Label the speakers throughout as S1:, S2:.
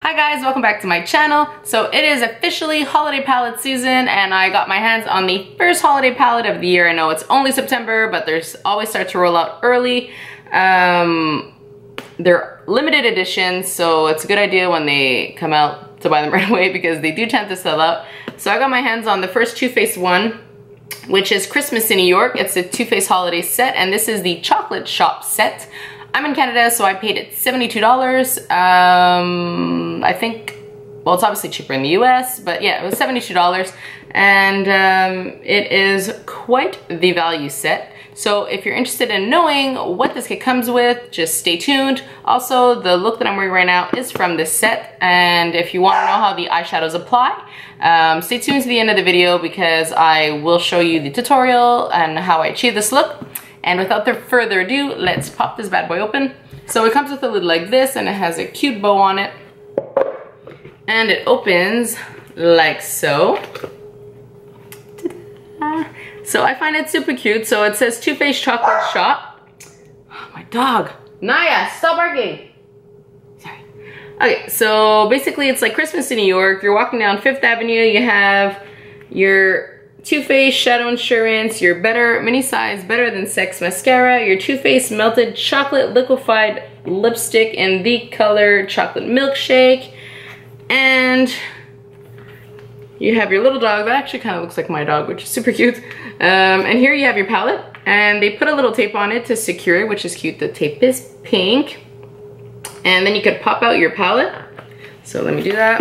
S1: Hi guys, welcome back to my channel. So it is officially holiday palette season and I got my hands on the first holiday palette of the year. I know it's only September, but there's always start to roll out early. They're limited editions, so it's a good idea when they come out to buy them right away because they do tend to sell out. So I got my hands on the first Too Faced one, which is Christmas in New York. It's a Too Faced holiday set and this is the chocolate shop set. I'm in Canada, so I paid it $72. I think, well, it's obviously cheaper in the US, but yeah, it was $72. And it is quite the value set. So if you're interested in knowing what this kit comes with, just stay tuned. Also, the look that I'm wearing right now is from this set. And if you want to know how the eyeshadows apply, stay tuned to the end of the video because I will show you the tutorial and how I achieve this look. And without further ado, let's pop this bad boy open. So it comes with a lid like this and it has a cute bow on it. And it opens like so. So I find it super cute. So it says Too Faced Chocolate Shop. Oh, my dog. Naya, stop barking. Sorry. Okay, so basically it's like Christmas in New York. You're walking down 5th Avenue. You have your Too Faced Shadow Insurance, your Better Mini Size Better Than Sex Mascara, your Too Faced Melted Chocolate Liquefied Lipstick in the color Chocolate Milkshake, and you have your little dog. That actually kind of looks like my dog, which is super cute. And here you have your palette, and they put a little tape on it to secure it, which is cute. The tape is pink. And then you could pop out your palette. So let me do that.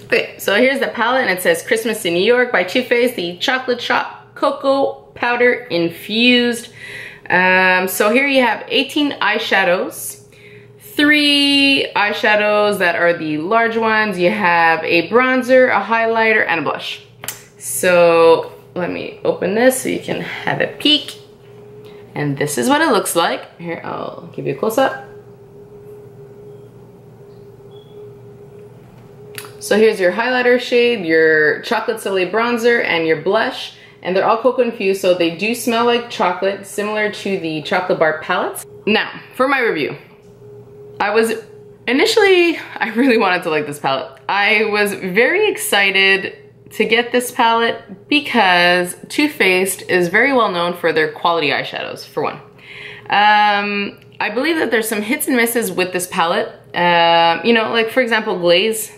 S1: Okay, so here's the palette and it says Christmas in New York by Too Faced, the Chocolate Shop Cocoa Powder Infused. So here you have 18 eyeshadows. 3 eyeshadows that are the large ones. You have a bronzer, a highlighter, and a blush. So let me open this so you can have a peek. And this is what it looks like. Here, I'll give you a close-up. So here's your highlighter shade, your chocolate soleil bronzer, and your blush. And they're all cocoa infused, so they do smell like chocolate, similar to the chocolate bar palettes. Now, for my review. I really wanted to like this palette. I was very excited to get this palette because Too Faced is very well known for their quality eyeshadows, for one. I believe that there's some hits and misses with this palette. You know, like for example, Glaze.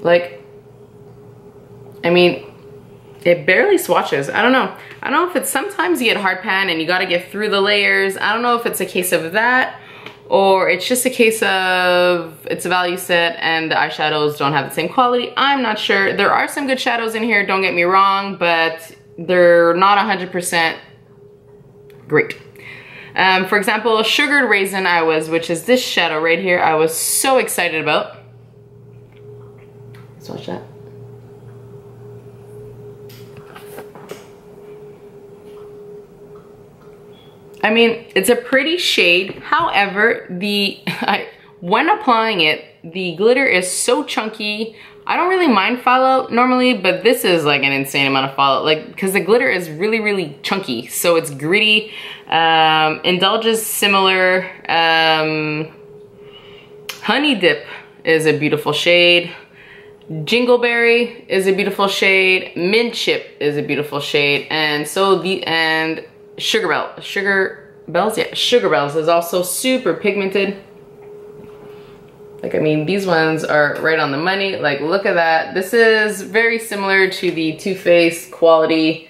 S1: Like, I mean, it barely swatches. I don't know. I don't know if it's sometimes you get hard pan and you gotta get through the layers. I don't know if it's a case of that or it's just a case of it's a value set and the eyeshadows don't have the same quality. I'm not sure. There are some good shadows in here, don't get me wrong, but they're not 100% great. For example, Sugared Raisin which is this shadow right here, I was so excited about. Let's watch that. I mean, it's a pretty shade. However, when applying it, the glitter is so chunky. I don't really mind fallout normally, but this is like an insane amount of fallout. Like, because the glitter is really, really chunky. So it's gritty. Indulge's similar. Honey Dip is a beautiful shade. Jingleberry is a beautiful shade. Mint Chip is a beautiful shade. And so Sugar Bells is also super pigmented. Like, I mean, these ones are right on the money. Like, look at that. This is very similar to the Too Faced quality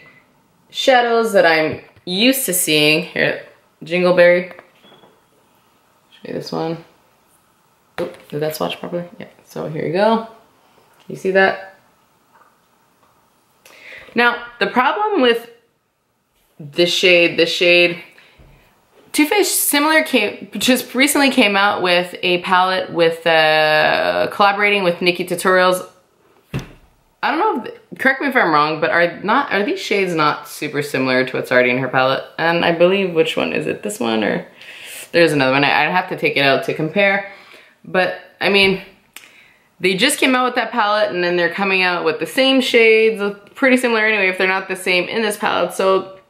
S1: shadows that I'm used to seeing. Here, Jingleberry. Show you this one. Oh, did that swatch properly? Yeah, so here you go. You see that? Now, the problem with this shade, Too Faced just recently came out with a palette with collaborating with Nikki Tutorials. I don't know, correct me if I'm wrong, but are these shades not super similar to what's already in her palette? And I believe, which one is it? This one, or there's another one. I'd have to take it out to compare. But I mean, they just came out with that palette and then they're coming out with the same shades, pretty similar anyway if they're not the same in this palette. So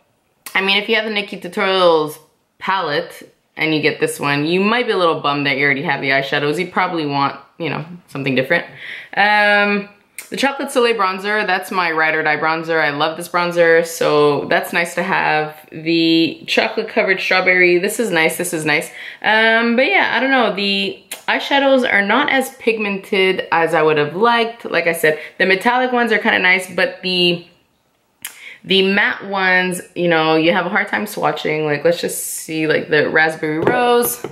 S1: I mean, if you have the Nikki Tutorials palette and you get this one, you might be a little bummed that you already have the eyeshadows. You probably want, you know, something different. The Chocolate Soleil bronzer, that's my ride or die bronzer. I love this bronzer, so that's nice to have. The chocolate covered strawberry, this is nice, this is nice. But yeah, I don't know, the eyeshadows are not as pigmented as I would have liked. Like I said, the metallic ones are kind of nice, but the matte ones, you know, you have a hard time swatching. Like, let's just see, like the raspberry rose.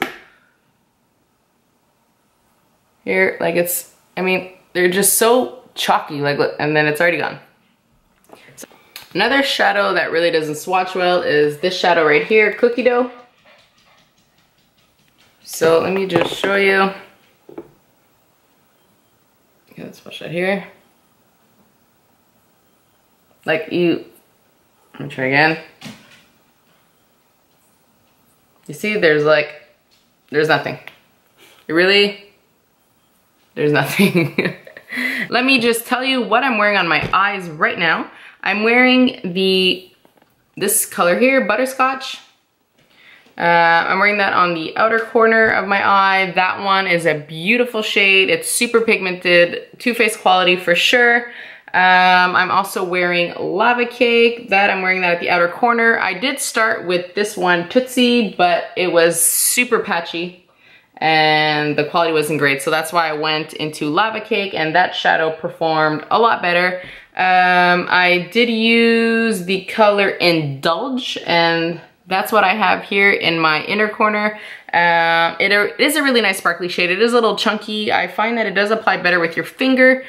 S1: Here, like it's, I mean, they're just so chalky, like, look, and then it's already gone. So, another shadow that really doesn't swatch well is this shadow right here, Cookie Dough. So let me just show you. Okay, let's swatch that here. Like let me try again. You see, there's nothing. There's nothing. Let me just tell you what I'm wearing on my eyes right now. I'm wearing this color here, Butterscotch. I'm wearing that on the outer corner of my eye. That one is a beautiful shade. It's super pigmented, Too Faced quality for sure. I'm also wearing Lava Cake. I'm wearing that at the outer corner. I did start with this one, Tootsie, but it was super patchy and the quality wasn't great. So that's why I went into Lava Cake, and that shadow performed a lot better. I did use the color Indulge, and that's what I have here in my inner corner. It is a really nice sparkly shade. It is a little chunky. I find that it does apply better with your finger.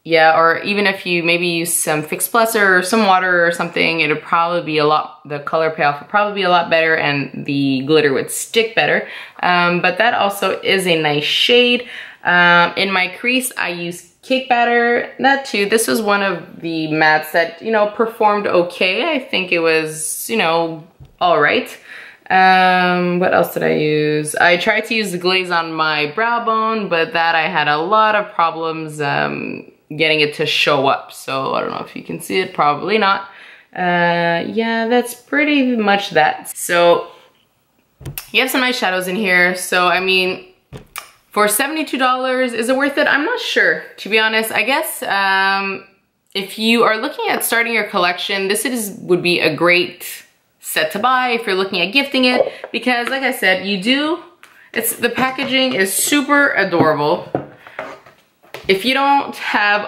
S1: Yeah, or even if you maybe use some Fix Plus or some water or something, it'll probably be the color payoff would probably be a lot better and the glitter would stick better. But that also is a nice shade. In my crease, I use Cake Batter. That too, this was one of the mattes that, you know, performed okay. I think it was, you know, all right. What else did I use? I tried to use the Glaze on my brow bone, but that I had a lot of problems getting it to show up. So I don't know if you can see it, probably not. Yeah, that's pretty much that. So you have some nice shadows in here. So I mean, for $72, is it worth it? I'm not sure, to be honest. I guess if you are looking at starting your collection, this would be a great set to buy if you're looking at gifting it, because like I said, the packaging is super adorable. If you don't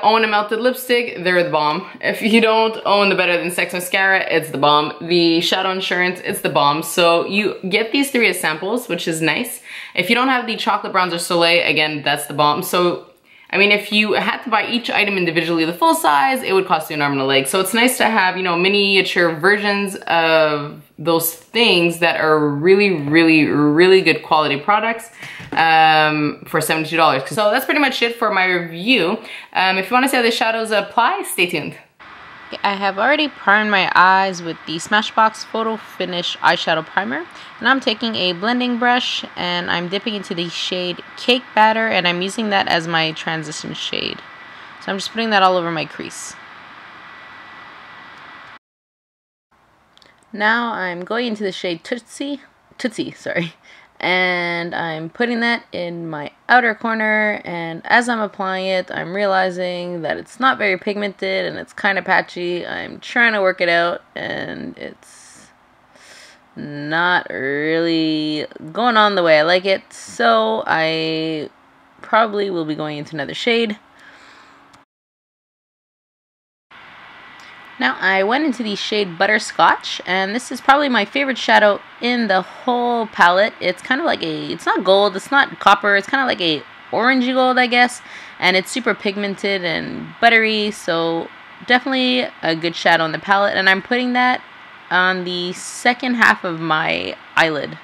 S1: own a melted lipstick, they're the bomb. If you don't own the Better Than Sex mascara, it's the bomb. The Shadow Insurance, it's the bomb. So you get these 3 as samples, which is nice. If you don't have the Chocolate Bronzer Soleil, again, that's the bomb. So, I mean, if you had to buy each item individually, the full size, it would cost you an arm and a leg. So it's nice to have, you know, miniature versions of those things that are really, really, really good quality products for $72. So that's pretty much it for my review. If you want to see how the shadows apply, stay tuned. I have already primed my eyes with the Smashbox Photo Finish Eyeshadow Primer. And I'm taking a blending brush and I'm dipping into the shade Cake Batter, and I'm using that as my transition shade. So I'm just putting that all over my crease. Now I'm going into the shade Tootsie, sorry. And I'm putting that in my outer corner, and as I'm applying it, I'm realizing that it's not very pigmented and it's kind of patchy. I'm trying to work it out and it's not really going on the way I like it, so I probably will be going into another shade. Now I went into the shade Butterscotch, and this is probably my favorite shadow in the whole palette. It's kind of like it's not gold, it's not copper, it's kind of like a orangey gold, I guess. And it's super pigmented and buttery, so definitely a good shadow in the palette. And I'm putting that on the second half of my eyelid.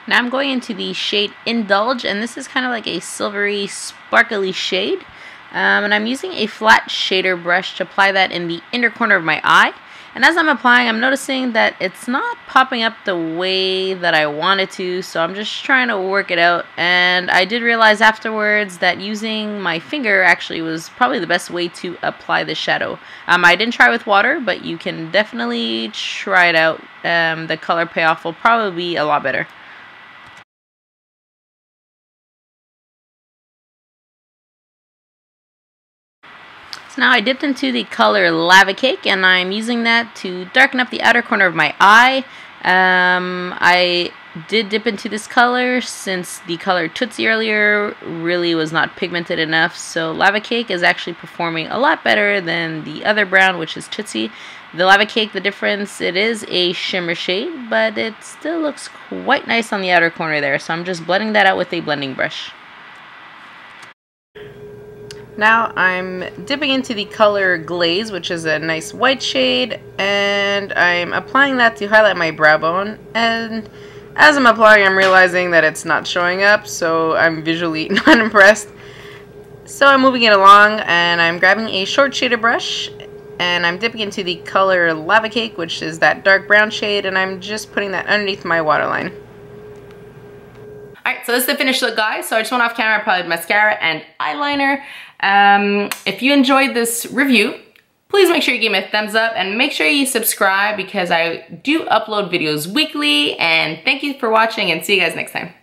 S1: Now I'm going into the shade Indulge, and this is kind of like a silvery, sparkly shade. And I'm using a flat shader brush to apply that in the inner corner of my eye. And as I'm applying, I'm noticing that it's not popping up the way that I want it to, so I'm just trying to work it out. And I did realize afterwards that using my finger actually was probably the best way to apply the shadow. I didn't try with water, but you can definitely try it out. The color payoff will probably be a lot better. So now I dipped into the color Lava Cake, and I'm using that to darken up the outer corner of my eye. I did dip into this color since the color Tootsie earlier really was not pigmented enough, so Lava Cake is actually performing a lot better than the other brown, which is Tootsie. The Lava Cake, the difference, it is a shimmer shade, but it still looks quite nice on the outer corner there, so I'm just blending that out with a blending brush. Now I'm dipping into the color Glaze, which is a nice white shade, and I'm applying that to highlight my brow bone. And as I'm applying, I'm realizing that it's not showing up, so I'm visually not impressed. So I'm moving it along, and I'm grabbing a short shader brush, and I'm dipping into the color Lava Cake, which is that dark brown shade, and I'm just putting that underneath my waterline. Alright, so this is the finished look, guys. So I just went off camera, applied mascara and eyeliner. If you enjoyed this review, please make sure you give me a thumbs up and make sure you subscribe because I do upload videos weekly. And thank you for watching and see you guys next time.